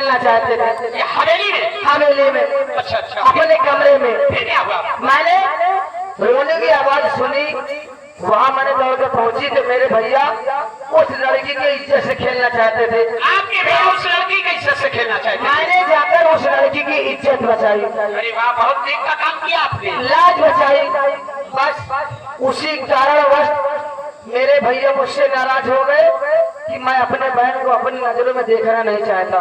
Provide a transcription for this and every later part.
खेलना चाहते थे। हवेली में? हवेली में। अच्छा अच्छा। अपने कमरे में। फिर क्या हुआ? मैंने रोने की आवाज सुनी, वहाँ मैंने दौड़ कर पहुंची तो मेरे भैया उस लड़की की इज्जत से खेलना चाहते थे। आपके भैया उस लड़की की इज्जत से खेलना चाहते थे? मैंने जाकर उस लड़की की इज्जत बचाई। अरे वाह, बहुत नेक का काम किया आपने। लाज बचाई। बस उसी कारणवश मेरे भैया मुझसे नाराज हो गए कि मैं अपने बहन को अपनी नजरों में देखना नहीं चाहता।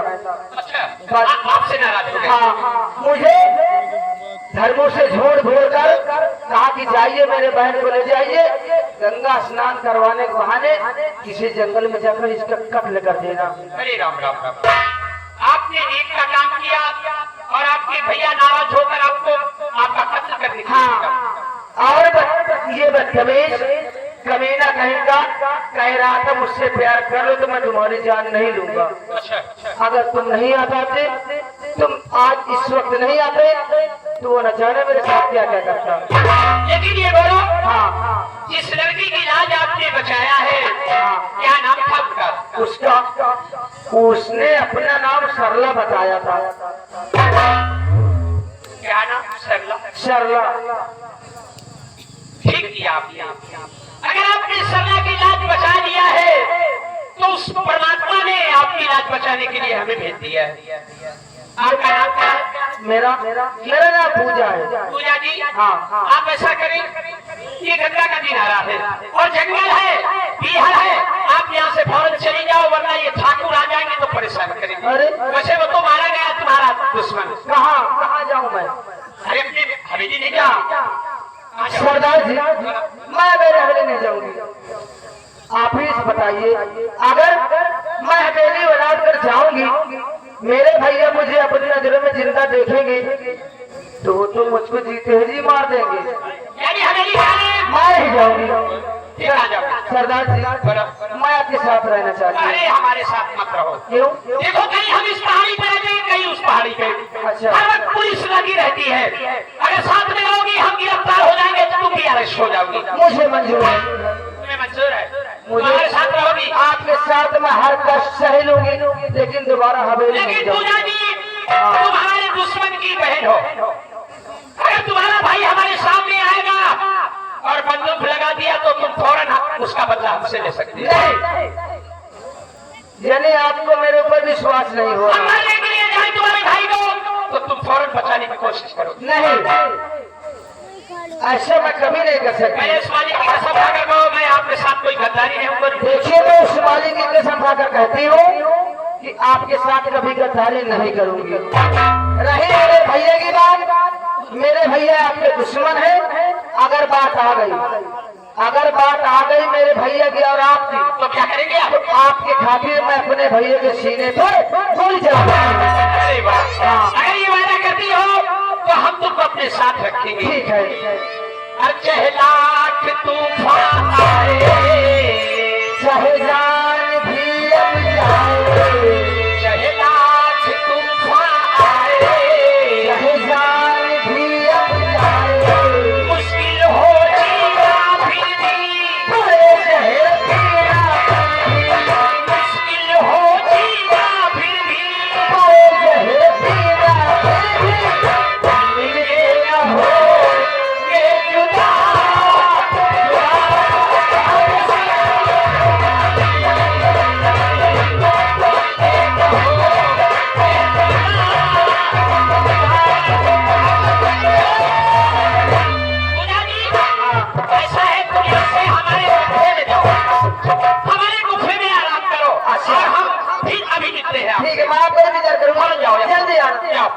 अच्छा, आपसे नाराज हो गए? हाँ, मुझे धर्मों से झूठ बोलकर कहा कि जाइए मेरे बहन को ले जाइए, गंगा स्नान करवाने के बहाने किसी जंगल में जाकर इसका कत्ल कर देना। अरे राम राम राम, आपने नेक का काम किया और आपके भैया नाराज होकर आपको आपका कत्ल कर दिया। हाँ, और ये बदतमीज कमीना कहेगा, कह रहा था मुझसे प्यार कर लो तो मैं तुम्हारी जान नहीं लूंगा। अच्छा, अगर तुम नहीं आ पाते, तुम आज इस वक्त नहीं आते तो वो न जाने मेरे साथ क्या क्या करता। लेकिन ये बोलो, हाँ, जिस लड़की की लाज आपने बचाया है, क्या नाम था उसका? उसने अपना नाम सरला बताया था। क्या नाम? सरला। सरला। ठीक किया आपने। अगर आपने सरला की लाज बचा लिया है तो उस परमात्मा ने आपकी लाज बचाने के लिए हमें भेज दिया है। आपका नाम क्या है? मेरा नाम पूजा है। पूजा जी, हाँ। आप ऐसा करें, ये गंगा का किनारा है और जंगल है, पीहर है, आप यहाँ से फौरन चली जाओ वरना ये ठाकुर आ जाएंगे तो परेशान करेंगे। अरे वैसे वो तो मारा गया तुम्हारा दुश्मन। कहाँ जाऊँ मैं? अरे अपने हवेली नहीं जा। सरदार जी, मैं मेरे हवेली नहीं जाऊंगी। आप ही बताइए, अगर मैं हवेली बनाकर कर जाऊंगी, मेरे भैया मुझे अपनी नजरों में जिंदा देखेंगे तो वो तो मुझको जीते जी मार देंगे। यानी हवेली मैं ही जाऊंगी। सरदार सरदार जी, मैं आपके साथ रहना चाहती हूँ। अरे हमारे साथ मत रहो। क्यों? देखो, कहीं हम इस पहाड़ी पे रहते हैं, कहीं उस पहाड़ी पे। अच्छा। हर वक्त पुलिस लगी रहती है। अगर साथ में रहोगी हम गिरफ्तार हो जाएंगे तो तुम भी अरेस्ट हो जाओगी। मुझे मंजूर है। तुम्हें मंजूर है? मुझे हमारे साथ रहोगी? आपके साथ मैं हर कष्ट सह लूंगी, लेकिन दोबारा हवेली नहीं लेकिन पूजा जाऊंगी। जी, तुम हमारे दुश्मन की बहन हो। अगर तुम्हारा भाई हमारे सामने आएगा और बंदूक लगा दिया तो तुम फौरन उसका बदला हमसे ले सकते हो। यानी आपको मेरे ऊपर विश्वास नहीं हो रहा? मरने के लिए जाए तुम्हारे भाई को तो तुम फौरन बचाने की कोशिश करो। नहीं, ऐसा मैं कभी नहीं कर सकता। मैं इस मालिक की कसम खाकर कहो, मैं आपके साथ कोई गद्दारी नहीं करूंगा। देखिए, मैं उस मालिक की कसम खाकर कहती हूँ कि आपके साथ कभी गद्दारी नहीं करूंगी। रही मेरे भैया की बात, मेरे भैया आपके दुश्मन है। अगर बात आ गई मेरे भैया की और आपकी, तो क्या करेंगे आप? आपके खातिर मैं अपने भैया के सीने पर गोली चलाऊंगी। अरे वाह, अगर ये वादा करती हो तो हम तुमको अपने साथ रखेंगे। ठीक है। चाहे लाख तूफान आए, चाहे जान भी अब जाए, चाहे लाख तूफान आए, चाहे जान भी अब जाए, मुश्किल हो जीना फिर भी, मुश्किल हो जीना फिर भी, मिले न होंगे जुदा। पूजा जी, ऐसा है तुम यहाँ से हमारे गुफे में जाओ, हमारे गुफे में आराम करो और हम भी अभी निकले हैं। ठीक है, मैं आपको इंतजार करूंगा। जाओ, जल्दी आना। जाओ।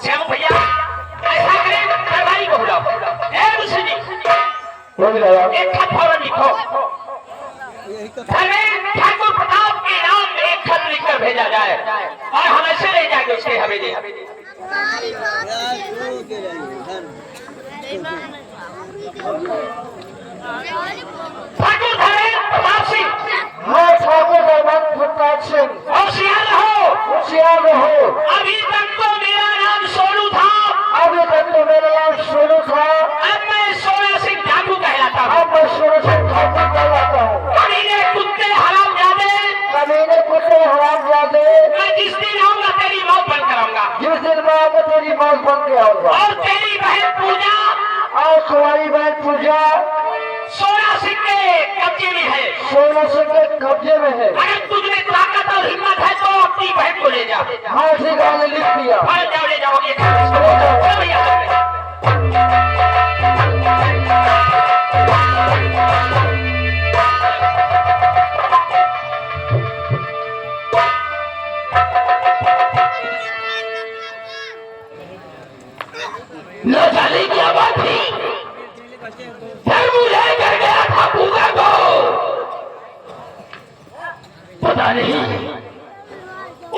श्याम भैया, ऐसा करें, दरबारी को बुलाओ। मुझसे एक खत फौरन लिखो, ठाकुर प्रताप के नाम में एक खत लिखकर भेजा जाए और हम ऐसे ले जाएंगे उसके हवेली। ठाकुर प्रताप सिंह, मैं ठाकुर प्रताप सिंह, होशियार रहो। होशियार रहो। अभी तक तो मेरा नाम सोनू था, अभी तक तो मेरा नाम सोनू था, अब मैं सोना सिंह ठाकुर कहलाता हूँ। अब मैं सोनू सिंह ठाकुर कहलाता हूँ। कमीने कुत्ते हरामजादे, कमीने कुत्ते हरामजादे, मैं जिस दिन आऊंगा मौत बन के आओ और तेरी बहन पूजा और तुम्हारी बहन पूजा सोना सिंह के कब्जे में है। सोना सिंह के कब्जे में है। अगर तुझमें ताकत और हिम्मत है तो अपनी बहन को ले जा। हाँ ठीक है, लिख दिया। हाँ जाओ, ले जाओगे। चलो भैया, न जाने क्या बात थी, मुझे कर गया था पूजा को, पता नहीं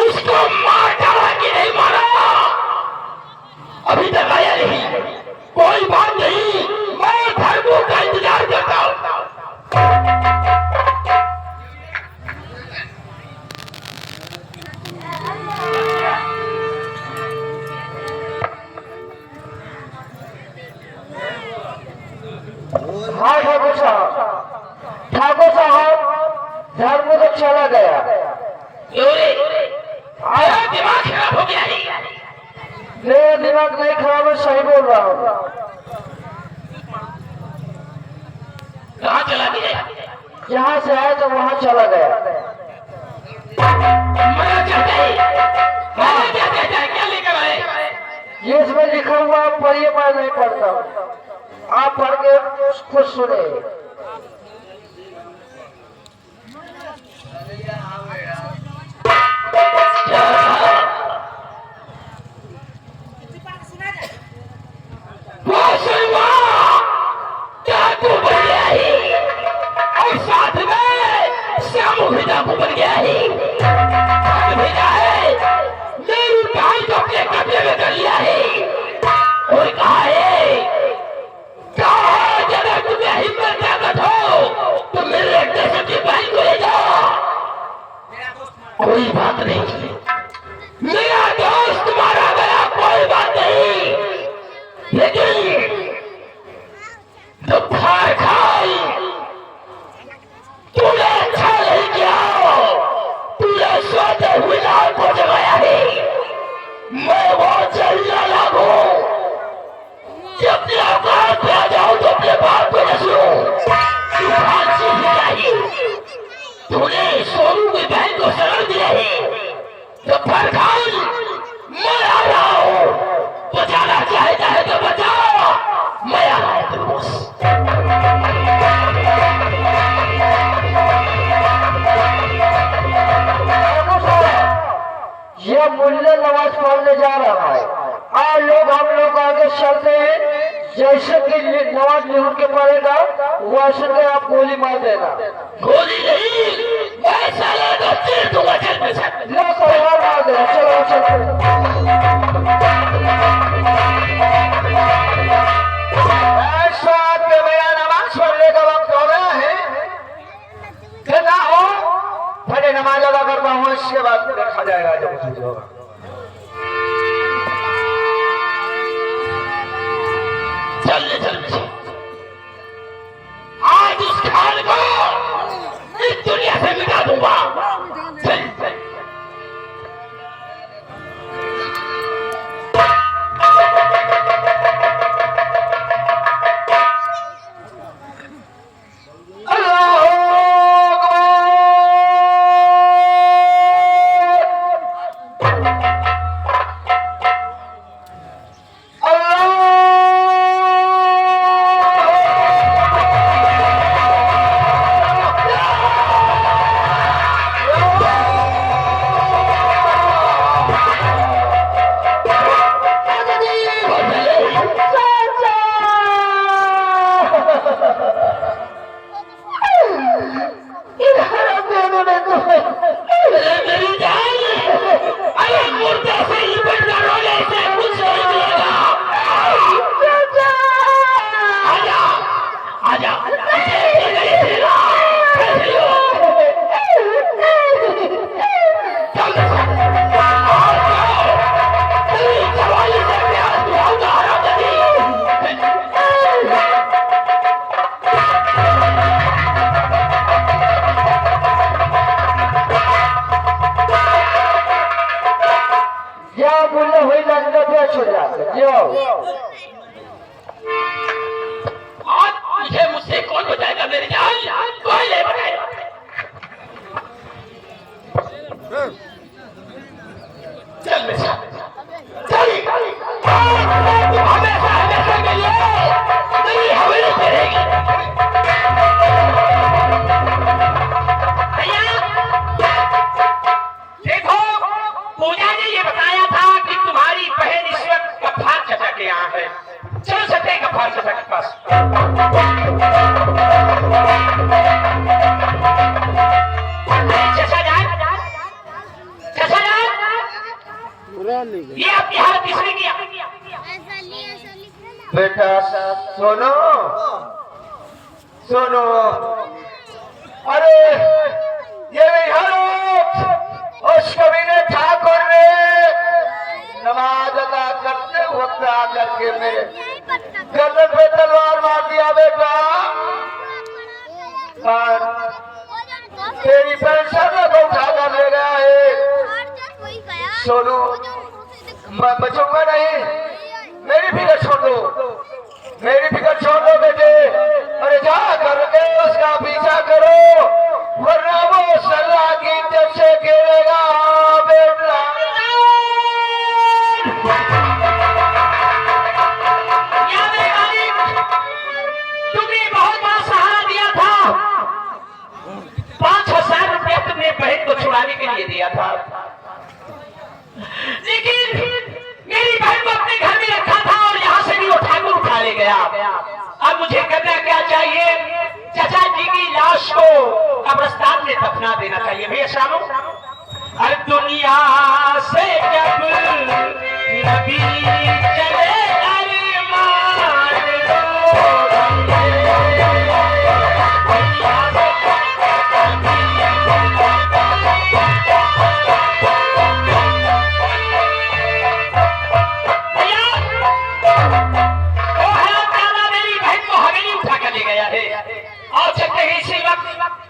उसको मार डाला कि नहीं मारा, अभी तक आया नहीं। कोई बात नहीं, मैं धर्मों का इंतजार करता हूं। हाँ ठाकुर साहब धर्म तो चला गया। आया दिमाग खराब हो गया है। मेरा दिमाग नहीं खराब है, सही बोल रहा हूँ। कहाँ चला गया? जहाँ से आया तो वहाँ चला गया। मना चाहता है, मना क्या कहता है, क्या लेकर आए? ये इसमें लिखा हुआ पढ़िए, मैं नहीं पढ़ता हूँ, आप पढ़ के खुद सुने। और साथ में श्याम को बन गया है, भेजा है, मेरी भाई को अपने कब्जे में कर लिया है और कहा है जब तुम्हें हिम्मत ताकत हो तो मेरे देश की भाई को ले जाओ। कोई बात नहीं, मेरा दोस्त मारा गया, कोई बात नहीं, लेकिन तो खाई तूने अच्छा नहीं किया, तूने सोते हुए लाल को जगाया है। मैं वो चलने लागू, जब अपने औकात पे आ जाऊं तो अपने बाप को न सुनो। तू फांसी ही चाहिए, तूने सोनू की बहन को शरण दिया है, तो फरखान मैं आ रहा हूं, बचाना चाहता है तो बचाओ, मैं आ रहा हूं तेरे पास। ये मुल्ला नमाज पढ़ने जा रहा है और हम लोग आगे चलते हैं। जैसे कि नमाज लिख के पड़ेगा वैसे के आप गोली मार देना। गोली नहीं, मैं साला को चीर दूंगा जेल में से। लो तलवार मार देना, चलो चलते। ऐसा आपके भैया नमाज पढ़ने का वक्त हो गया है, फिर ना हो पहले नमाज अदा करता हूँ, इसके बाद देखा जाएगा जो कुछ होगा। चल आज उस खान को इस दुनिया से मिटा दूंगा। चल गुल्ले हुई लगने पे छुड़ जाते जो आज तुझे मुझसे कौन बचाएगा मेरी जान? कोई नहीं बचाएगा। चल मेरे साथ चल। हमेशा हमेशा के लिए तेरी हवेली चलेगी। भैया देखो, पूजा ने ये बताया था कि तुम्हारी बहन इस वक्त गफ्फार चाचा के यहाँ है। चलो चलते हैं गफ्फार चाचा के पास। चाचा जान, चाचा जान, ये आपकी हालत किसने किया? बेटा सुनो सुनो, अरे ये उस कबीले ठाकुर ने नमाज अदा करते वक्त आकर के मेरे गर्दन पे तलवार मार दिया बेटा। और तेरी पेंशन को उठाकर ले गया है। सोनू मैं बचूंगा नहीं, मेरी फिक्र छोड़ दो, मेरी फिक्र छोड़ दो बेटे। अरे जा करके उसका पीछा करो, वरना वो सलाह की जब से गिरेगा बेटा। तुमने बहुत बड़ा सहारा दिया था। 5,000 रुपया तुमने बहन को छुड़ाने के लिए दिया था, लेकिन मेरी बहन को अपने घर में रखा था और यहाँ से भी वो ठाकुर उठा ले गया। अब मुझे करना क्या चाहिए? चाचा जी की लाश को कब्रिस्तान में दफना देना चाहिए। भैया शानो, हर दुनिया से जब नबी चले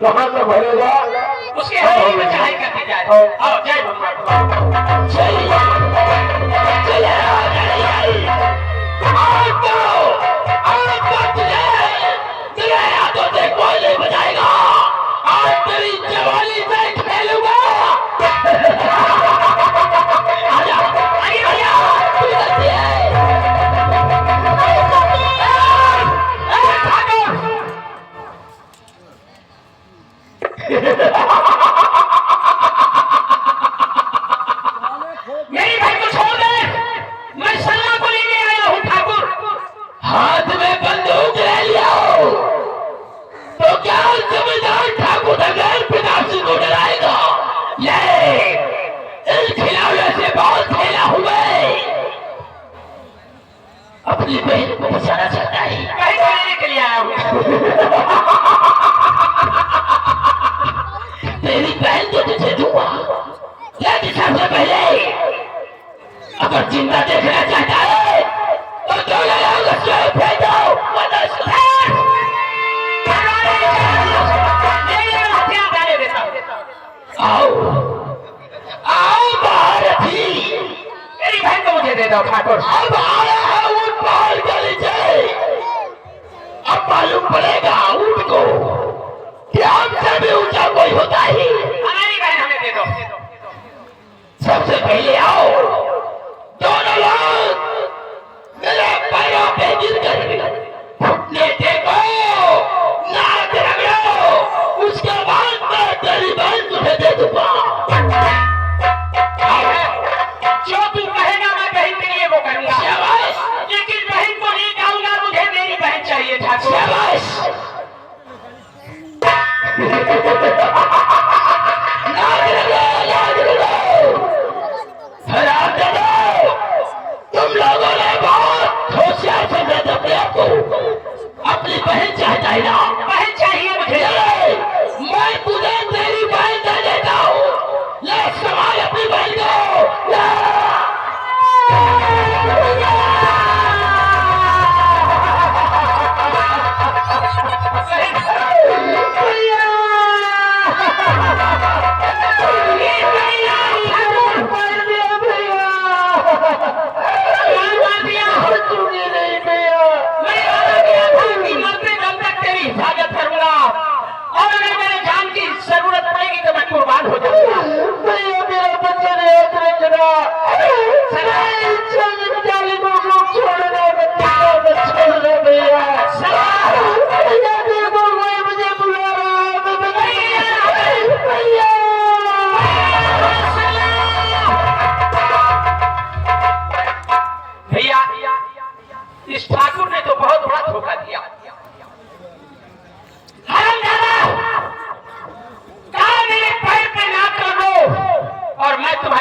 कहाँ से भरेगा? उसके हवेली में चढ़ाई कर दी जाए। आओ जय भगवान। तुझे कोई नहीं बचाएगा। आज तेरी जवानी से खेलूंगा। आजा, आगे भैया, तू करती है। मेरी भाई को छोड़ दे, मैं सलाह को लेने आया हूँ ठाकुर। हाथ में बंदूक ले लिया हो तो क्या जमींदार ठाकुर अगर पिताजी को डराएगा? ये इस खिलौने से बहुत खेला हुआ है। अपनी बहन को बचाना चाहता है। बहन को लेने के लिए आया हूँ। तेरी बहन को तुझे दूंगा, लेकिन सबसे पहले अगर जिंदा देखना चाहता है तो फेंक दो। आओ आओ भारती, मेरी बहन को मुझे दे दो ठाकुर। अब आया है ऊंट पहाड़ के नीचे, अब मालूम पड़ेगा ऊंट को कि हमसे भी ऊंचा कोई होता है। हमारी बहन हमें दे दो। सबसे पहले आओ दोनों लोग मेरे पैरों पे गिरकर घुटने टेको, नाक रगड़ो, उसके बाद मैं तेरी बहन तुझे दे दूंगा। जो तू कहेगा मैं बहन के लिए वो करूंगा, लेकिन बहन को नहीं जाऊंगा। मुझे मेरी बहन चाहिए ठाकुर। नाक रगड़ो, नाक रगड़ो।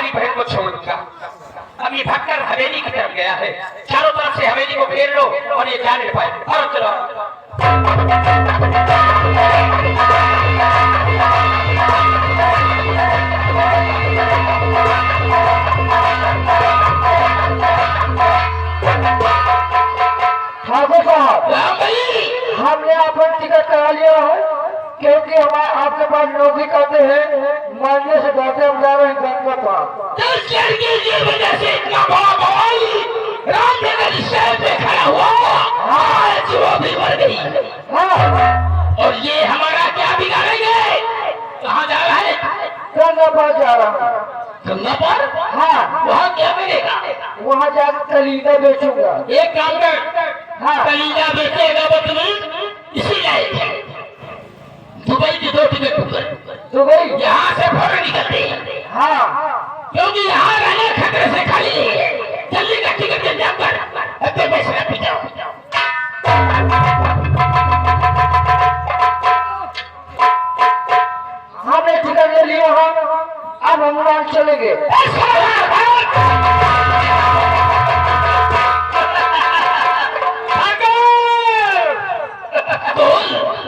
तुम्हारी बहन को छोड़ दूंगा। अब ये भक्कर हवेली की तरफ गया है, चारों तरफ से हवेली को घेर लो और ये जा नहीं पाए। और चलो ठाकुर साहब, राम भाई, हमने अपन टिकट करा लिया है, क्योंकि हमारे आपके पास नौकरी करते हैं, मानने से कहते हम जा रहे हैं गंगा पार। 10 लड़के की वजह से इतना बड़ा बवाल रामनगर शहर में खड़ा हुआ, आज वो भी मर गई। हाँ, और ये हमारा क्या बिगाड़ेंगे? कहाँ जा रहा है? गंगा पार जा रहा हूँ। गंगा पर? हाँ, वहाँ क्या मिलेगा? वहाँ जाकर कलीदा बेचूंगा। एक काम कर, हाँ, कलीजा बेचेगा वो तुम्हें इसी लायक है। दुबई की 2 टिकट बुक कर, दुबई। यहाँ से फौरन निकलते हैं, हाँ, क्योंकि यहाँ रहना खतरे से खाली नहीं है। जल्दी का टिकट जल्दी आप कर, अपने पैसे रख जाओ। हमने टिकट ले लिया है, अब हम उड़ान चलेंगे।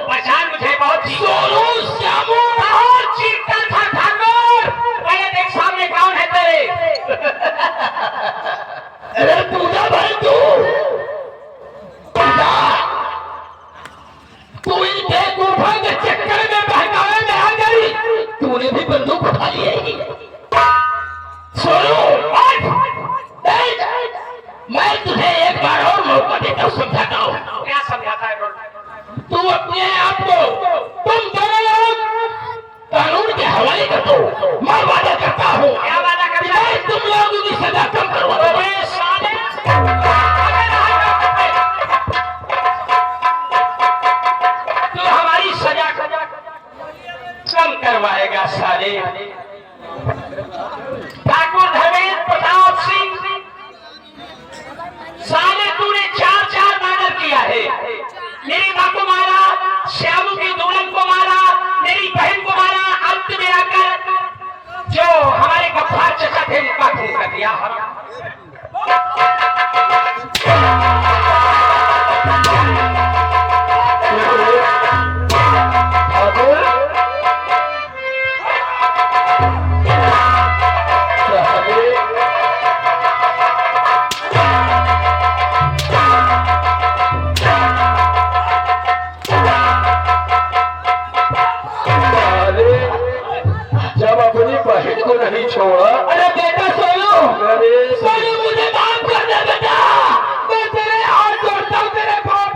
पहचान मुझे बहुत सोनू श्यामू बहुत चीखता था ठाकुर। पहले देख सामने कौन है तेरे? अरे पूजा भाई तू इनके गुफा के चक्कर में बहकावे में आ गई। तूने भी बंदूक उठा ली है। सोनू मैं तुझे एक बार और मौका देता हूँ, समझाता हूँ। क्या समझाता है? तू अपने आप को, तुम दोनों लोग कानून के हवाले कर दो। मैं वादा करता हूँ, क्या वादा करता है? तुम लोगों की सजा कम करवा दो। तू हमारी सजा कम करवाएगा साले। ठाकुर धर्मेंद्र प्रताप सिंह, साले तूने 4 मर्डर किया है। मेरी माँ को मारा, श्यामू की दुल्हन को मारा, मेरी बहन को मारा, अंत में आकर जो हमारे गफ्फार चचा थे उनका खून कर दिया। जब अपनी बहन को नहीं छोड़ा। अरे बेटा सोनू, सोनू मुझे माफ कर दे बेटा, मैं तेरे हाथ जोड़ता हूँ, तेरे बाप।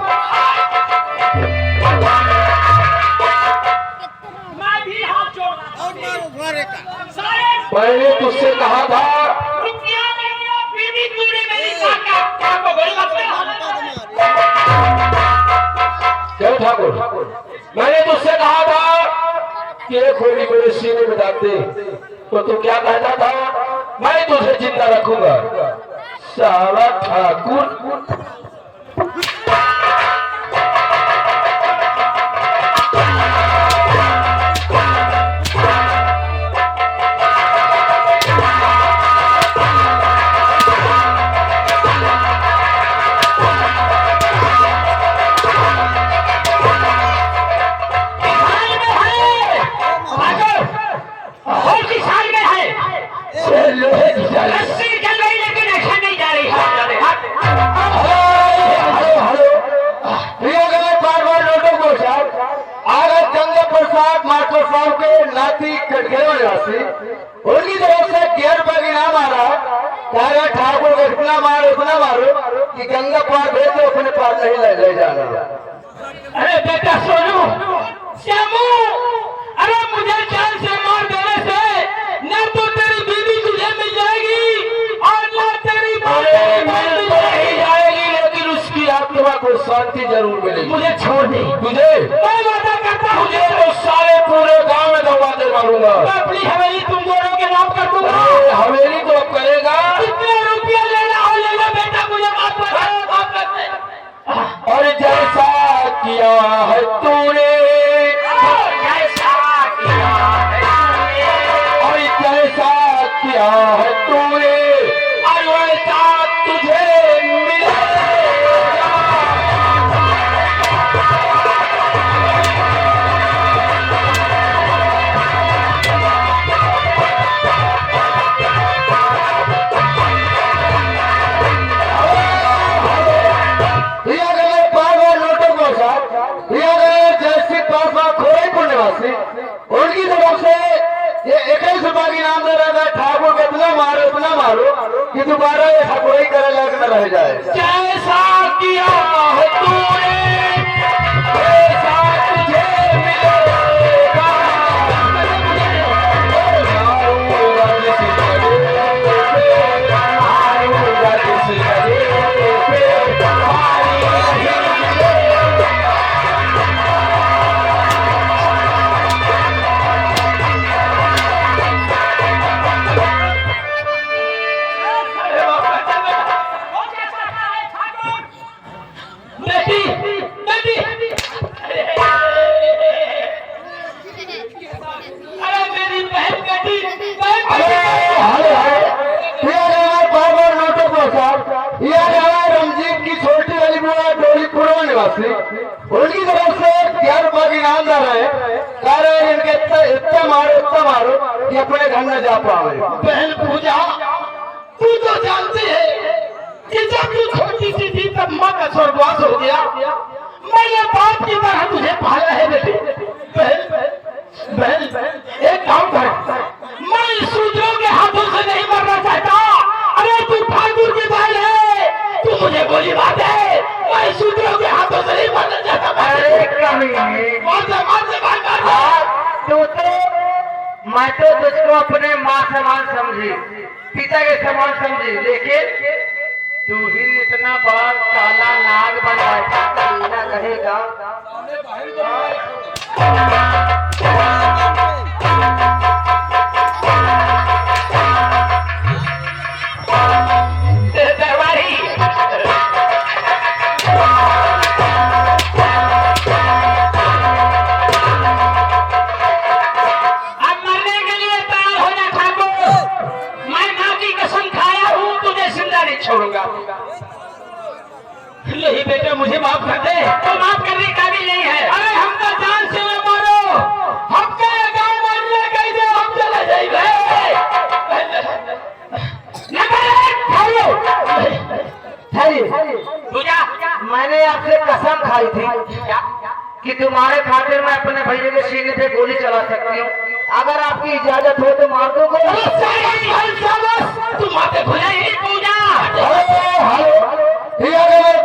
मैं भी हाथ जोड़ रहा हूँ। मैंने तुझसे कहा था, रुपया मेरी बीवी तूने मेरी माँ को गोली मत क्यों ठाकुर? मैंने तुझसे कहा था कि एक गोली मेरे सीने में डाल दे, तो तू क्या कहता था? मैं तुझे जिंदा रखूंगा। साला ठाकुर। मास्टर साहब के नाती कटघरे उनकी तरफ से 1.5 रुपए की इनाम आ रहा। कह रहे ठाकुर को इतना मारो कि गंगा पार भेज दो, अपने पास नहीं ले जाना। अरे बेटा सोनू, श्यामू, अरे मुझे जान से मार देने से न तो तेरी बीवी तुझे मिल जाएगी और न तेरी मिल जाएगी, लेकिन उसकी आत्मा को शांति जरूर मिलेगी। मुझे छोड़ दे। तुझे मैं वादा करता हूँ, तुझे तो सारे पूरे गांव में दबा दे मारूंगा। मैं अपनी हवेली तुम दोनों के नाम कर दूंगा। हवेली तो अब करेगा। कितने रुपया लेना हो ले लो बेटा, मुझे माफ कर दे। और जैसा किया है तूने, जैसा किया है तूने, और जैसा किया है तूने और वैसा तुझे मिलेगा। उनकी तरफ से ये 21 रुपया की नाम दे रहा है। ठाकुर को इतना मारो कि दोबारा ये ठाकुर करे लायक न रह जाए। जैसा किया है तूने वैसा तुझे मिलेगा। आऊंगा किसी रमजीत की छोटी वाली बुआ डोली पूर्व निवासी उनकी तरफ से 11 रुपया की इनाम दे रहे हैं। कह रहे हैं इनके इतना मारो कि अपने घर में जा पावे। बहन पूजा, तू तो जानती है कि जब तू छोटी सी थी तब माँ का स्वर्गवास हो गया। मैंने बाप की तरह तुझे पाला है बेटी। बहन एक काम कर, मैं इस सूत्रों के हाथों से नहीं मरना चाहता। अरे तू ठाकुर की बहन है, तू मुझे गोली मार दे, मैं सूत्रों के हाथों से नहीं मरना चाहता। मैं तो तुझको अपने माँ समान समझी, पिता के समान समझी, लेकिन तू ही इतना बड़ा काला नाग बना कहेगा। नहीं बेटा, मुझे माफ कर दे। तो माफ करने का भी नहीं है। अरे हम तो जान से न मारो, हमका ये गाँव मारने कह दे, हम चले जाएंगे। पूजा, मैंने आपसे कसम खाई थी कि तुम्हारे खातिर मैं अपने भैया के सीने पे गोली चला सकती हूँ। अगर आपकी इजाजत हो तो मार दो गोली। तुम आते खुले ही पूजा।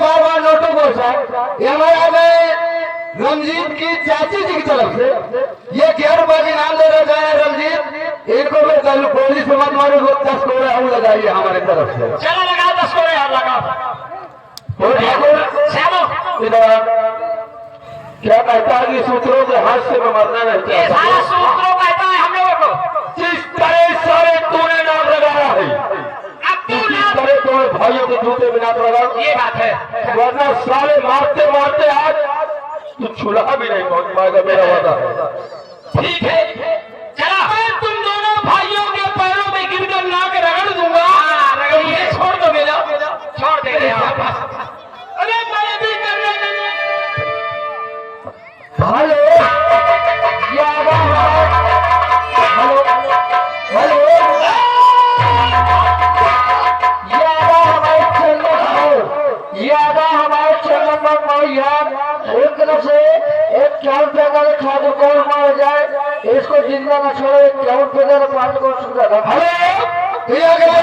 बाबा नोटो को साहब, ये हमारे रमजीत की चाची जी की तरफ से ये 11 रुपया की नाम ले रहे हैं। रमजीत, इनको भी गोली से मत मारो, 10 कोड़े हम लगाइए हमारे तरफ से। चलो लगाओ 10 कोड़े आप लगाओ। क्या कहता है कि सूत्रों के हाथ से मैं मरना नहीं चाहता। सारा सूत्रों कहता है हम लोगों को। जिस तरह सारे तूने नाम लगाया है, तुम्हारे भाइयों के जूते बिना तो लगा, ये बात है। वरना सारे मारते मारते आज तू छुला भी नहीं पहुंच पाएगा, मेरा वादा। ठीक है, चला मैं तुम दोनों भाइयों के पैरों में गिरकर नाक रगड़ दूंगा। रगड़िए, छोड़ दो मेरा, छोड़ दे। अरे मैं भी कर रहा हेलो, हेलो हेलो, हमारे चरण एक तरफ से एक 4 रुपया का खाद्य कौन मार जाए, इसको जिंदा न छोड़े, 4 रुपया का पानी को सुधा।